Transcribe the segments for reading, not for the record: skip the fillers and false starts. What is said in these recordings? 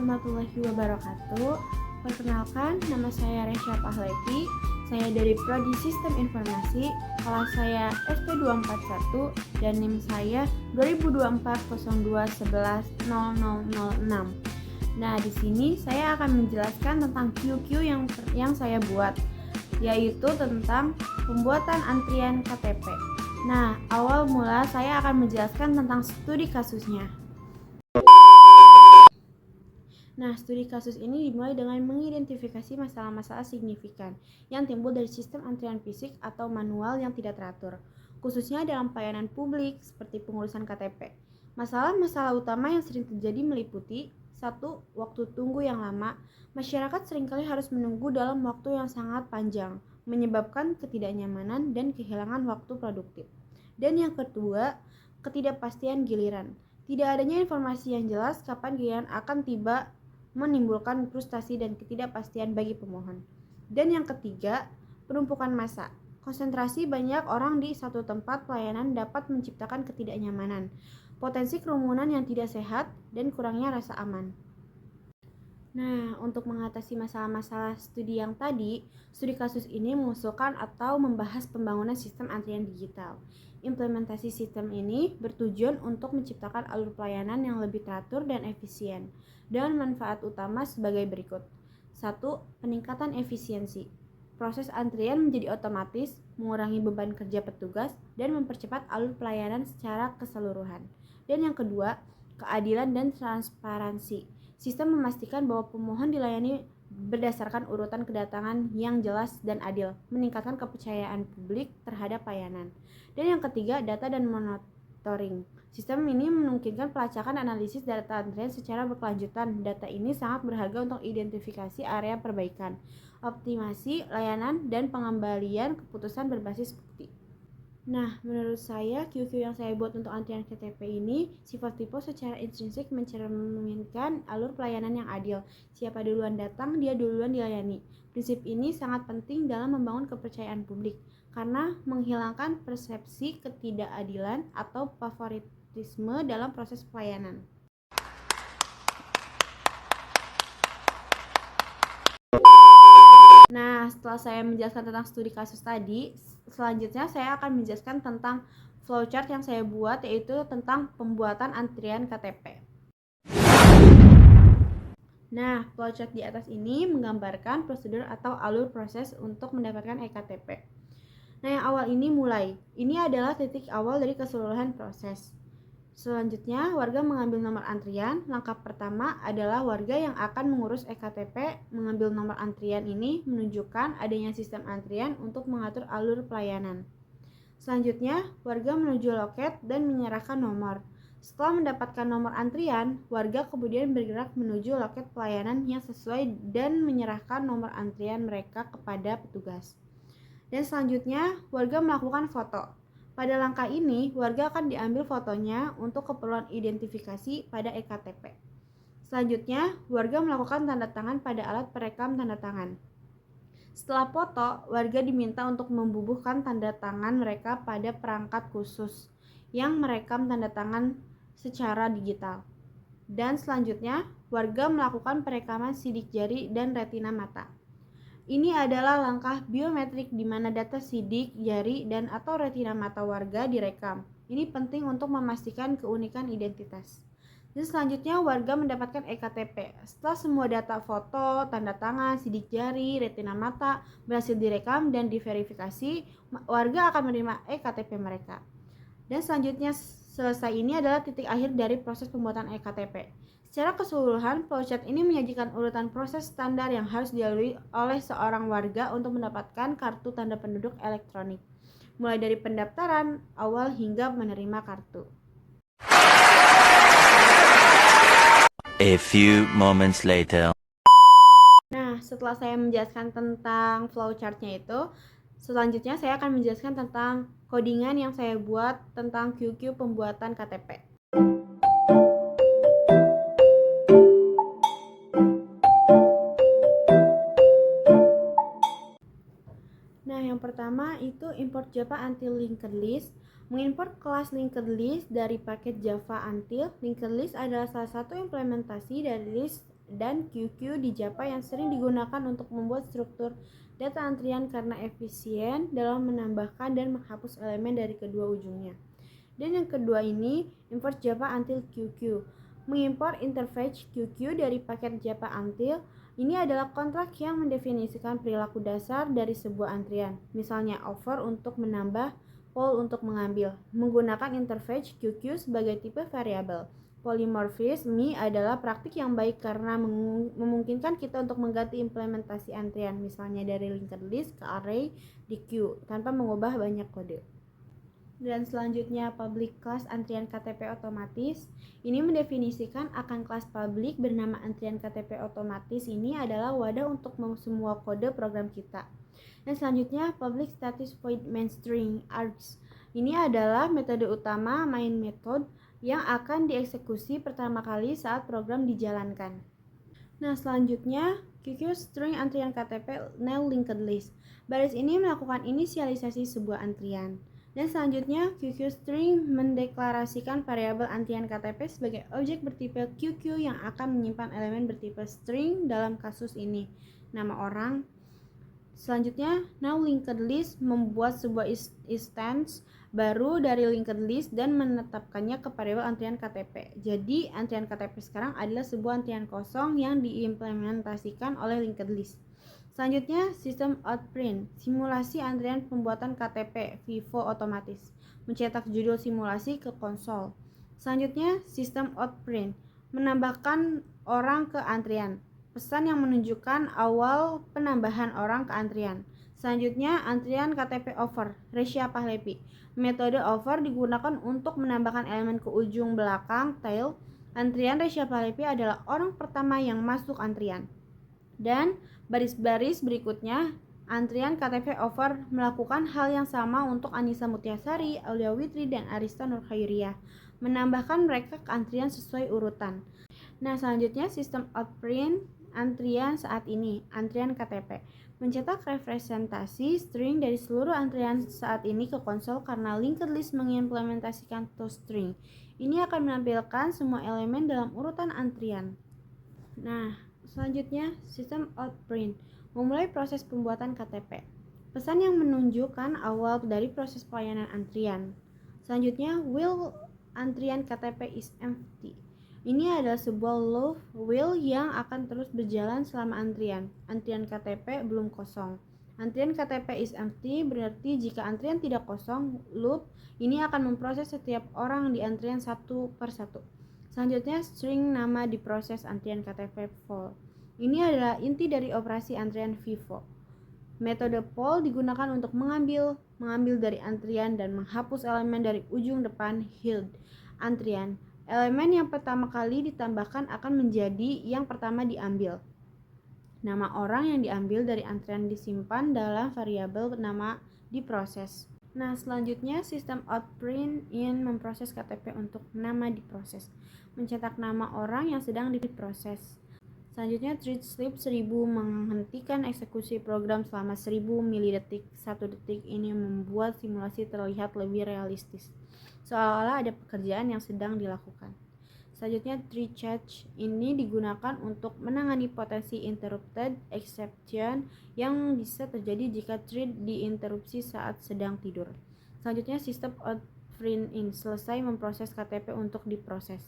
warahmatullahi wabarakatuh. Perkenalkan, nama saya Resya Pahlevi. Saya dari Prodi Sistem Informasi, kelas saya SP241 dan NIM saya 202402110006. Nah, di sini saya akan menjelaskan tentang QQ yang saya buat, yaitu tentang pembuatan antrian KTP. Nah, awal mula saya akan menjelaskan tentang studi kasusnya. Nah, studi kasus ini dimulai dengan mengidentifikasi masalah-masalah signifikan yang timbul dari sistem antrian fisik atau manual yang tidak teratur, khususnya dalam pelayanan publik seperti pengurusan KTP. Masalah-masalah utama yang sering terjadi meliputi: 1. Waktu tunggu yang lama. Masyarakat seringkali harus menunggu dalam waktu yang sangat panjang, menyebabkan ketidaknyamanan dan kehilangan waktu produktif. Dan yang kedua, ketidakpastian giliran. Tidak adanya informasi yang jelas kapan giliran akan tiba, menimbulkan frustasi dan ketidakpastian bagi pemohon. Dan yang ketiga, penumpukan massa. Konsentrasi banyak orang di satu tempat pelayanan dapat menciptakan ketidaknyamanan, potensi kerumunan yang tidak sehat, dan kurangnya rasa aman. Nah, untuk mengatasi masalah-masalah studi yang tadi, studi kasus ini mengusulkan atau membahas pembangunan sistem antrian digital. Implementasi sistem ini bertujuan untuk menciptakan alur pelayanan yang lebih teratur dan efisien, dengan manfaat utama sebagai berikut. 1. Peningkatan efisiensi. Proses antrian menjadi otomatis, mengurangi beban kerja petugas, dan mempercepat alur pelayanan secara keseluruhan. Dan yang kedua, keadilan dan transparansi. Sistem memastikan bahwa pemohon dilayani berdasarkan urutan kedatangan yang jelas dan adil, meningkatkan kepercayaan publik terhadap pelayanan. Dan yang ketiga, data dan monitoring. Sistem ini memungkinkan pelacakan analisis data antrian secara berkelanjutan. Data ini sangat berharga untuk identifikasi area perbaikan, optimasi layanan, dan pengembalian keputusan berbasis bukti. Nah, menurut saya QQ yang saya buat untuk antrian KTP ini sifat tipe secara intrinsik mencerminkan alur pelayanan yang adil. Siapa duluan datang, dia duluan dilayani. Prinsip ini sangat penting dalam membangun kepercayaan publik karena menghilangkan persepsi ketidakadilan atau favoritisme dalam proses pelayanan. Nah, setelah saya menjelaskan tentang studi kasus tadi, selanjutnya saya akan menjelaskan tentang flowchart yang saya buat, yaitu tentang pembuatan antrian KTP. Nah, flowchart di atas ini menggambarkan prosedur atau alur proses untuk mendapatkan eKTP. Nah, yang awal ini mulai. Ini adalah titik awal dari keseluruhan proses. Selanjutnya, warga mengambil nomor antrian. Langkah pertama adalah warga yang akan mengurus eKTP mengambil nomor antrian ini menunjukkan adanya sistem antrian untuk mengatur alur pelayanan. Selanjutnya, warga menuju loket dan menyerahkan nomor. Setelah mendapatkan nomor antrian, warga kemudian bergerak menuju loket pelayanan yang sesuai dan menyerahkan nomor antrian mereka kepada petugas. Dan selanjutnya, warga melakukan foto. Pada langkah ini, warga akan diambil fotonya untuk keperluan identifikasi pada eKTP. Selanjutnya, warga melakukan tanda tangan pada alat perekam tanda tangan. Setelah foto, warga diminta untuk membubuhkan tanda tangan mereka pada perangkat khusus yang merekam tanda tangan secara digital. Dan selanjutnya, warga melakukan perekaman sidik jari dan retina mata. Ini adalah langkah biometrik di mana data sidik jari dan atau retina mata warga direkam. Ini penting untuk memastikan keunikan identitas. Dan selanjutnya warga mendapatkan eKTP. Setelah semua data foto, tanda tangan, sidik jari, retina mata berhasil direkam dan diverifikasi, warga akan menerima eKTP mereka. Dan selanjutnya selesai ini adalah titik akhir dari proses pembuatan eKTP. Secara keseluruhan, flowchart ini menyajikan urutan proses standar yang harus dilalui oleh seorang warga untuk mendapatkan kartu tanda penduduk elektronik, mulai dari pendaftaran awal hingga menerima kartu. A few moments later. Nah, setelah saya menjelaskan tentang flowchartnya itu, selanjutnya saya akan menjelaskan tentang codingan yang saya buat tentang QQ pembuatan KTP. Nah, yang pertama itu import Java until linked list. Mengimport kelas linked list dari paket Java until. Linked list adalah salah satu implementasi dari list dan QQ di Java yang sering digunakan untuk membuat struktur data antrian karena efisien dalam menambahkan dan menghapus elemen dari kedua ujungnya. Dan yang kedua ini, import Java until QQ. Mengimpor interface QQ dari paket Java until ini adalah kontrak yang mendefinisikan perilaku dasar dari sebuah antrian. Misalnya over untuk menambah, poll untuk mengambil. Menggunakan interface QQ sebagai tipe variabel. Polymorphism adalah praktik yang baik karena memungkinkan kita untuk mengganti implementasi antrian, misalnya dari linked list ke array di queue, tanpa mengubah banyak kode. Dan selanjutnya public class antrian KTP otomatis. Ini mendefinisikan akan kelas publik bernama antrian KTP otomatis ini adalah wadah untuk semua kode program kita. Dan selanjutnya public status void main string args. Ini adalah metode utama main method yang akan dieksekusi pertama kali saat program dijalankan. Nah, selanjutnya QQ string antrian KTP nil linked list. Baris ini melakukan inisialisasi sebuah antrian. Dan selanjutnya QQ string mendeklarasikan variabel antrian KTP sebagai objek bertipe QQ yang akan menyimpan elemen bertipe string dalam kasus ini, nama orang. Selanjutnya, now linked list membuat sebuah instance baru dari linked list dan menetapkannya ke variabel antrian KTP. Jadi, antrian KTP sekarang adalah sebuah antrian kosong yang diimplementasikan oleh linked list. Selanjutnya, sistem outprint, simulasi antrian pembuatan KTP FIFO otomatis, mencetak judul simulasi ke konsol. Selanjutnya, sistem outprint, menambahkan orang ke antrian, pesan yang menunjukkan awal penambahan orang ke antrian. Selanjutnya, antrian KTP over, Resya Pahlepi. Metode over digunakan untuk menambahkan elemen ke ujung belakang tail. Antrian Resya Pahlepi adalah orang pertama yang masuk antrian. Dan baris-baris berikutnya, antrian KTP over melakukan hal yang sama untuk Anissa Mutiasari, Aulia Witri, dan Arista Nurkhairiyah, menambahkan mereka ke antrian sesuai urutan. Nah, selanjutnya sistem outprint antrian saat ini, antrian KTP, mencetak representasi string dari seluruh antrian saat ini ke konsol karena linked list mengimplementasikan toString. Ini akan menampilkan semua elemen dalam urutan antrian. Nah, selanjutnya sistem outprint memulai proses pembuatan KTP. Pesan yang menunjukkan awal dari proses pelayanan antrian. Selanjutnya, while antrian KTP is empty. Ini adalah sebuah loop while yang akan terus berjalan selama antrian. Antrian KTP belum kosong. Antrian KTP is empty berarti jika antrian tidak kosong, loop ini akan memproses setiap orang di antrian satu per satu. Selanjutnya, string nama diproses antrian KTP full. Ini adalah inti dari operasi antrian FIFO. Metode poll digunakan untuk mengambil dari antrian dan menghapus elemen dari ujung depan hid antrian. Elemen yang pertama kali ditambahkan akan menjadi yang pertama diambil. Nama orang yang diambil dari antrian disimpan dalam variabel nama diproses. Nah, selanjutnya sistem outprint in memproses KTP untuk nama diproses, mencetak nama orang yang sedang diproses. Selanjutnya, treat sleep 1000 menghentikan eksekusi program selama 1000 milidetik. 1 detik ini membuat simulasi terlihat lebih realistis, seolah-olah ada pekerjaan yang sedang dilakukan. Selanjutnya, treat catch ini digunakan untuk menangani potensi interrupted exception yang bisa terjadi jika thread diinterupsi saat sedang tidur. Selanjutnya, sistem outprint in selesai memproses KTP untuk diproses,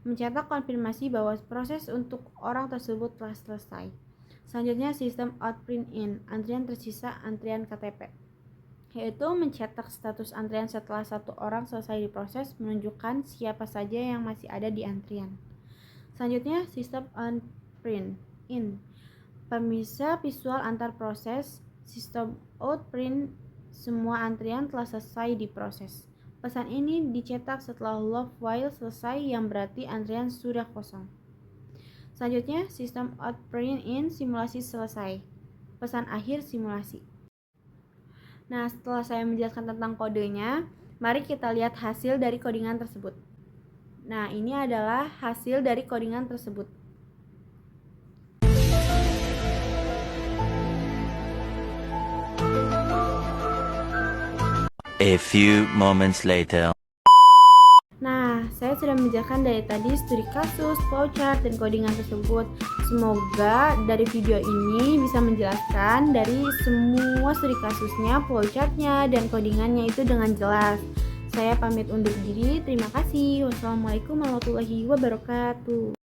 mencetak konfirmasi bahwa proses untuk orang tersebut telah selesai. Selanjutnya, sistem outprint in antrian tersisa antrian KTP, yaitu mencetak status antrian setelah satu orang selesai diproses, menunjukkan siapa saja yang masih ada di antrian. Selanjutnya, sistem outprint in pemisah visual antar proses. Sistem outprint semua antrian telah selesai diproses. Pesan ini dicetak setelah log while selesai yang berarti antrian sudah kosong. Selanjutnya, sistem outprint in simulasi selesai. Pesan akhir simulasi. Nah, setelah saya menjelaskan tentang kodenya, mari kita lihat hasil dari codingan tersebut. Nah, ini adalah hasil dari codingan tersebut. A few moments later. Nah, Nah, saya sudah menjelaskan dari tadi studi kasus, flowchart, dan codingan tersebut. Semoga dari video ini bisa menjelaskan dari semua studi kasusnya, flowchartnya, dan codingannya itu dengan jelas. Saya pamit undur diri, terima kasih. Wassalamualaikum warahmatullahi wabarakatuh.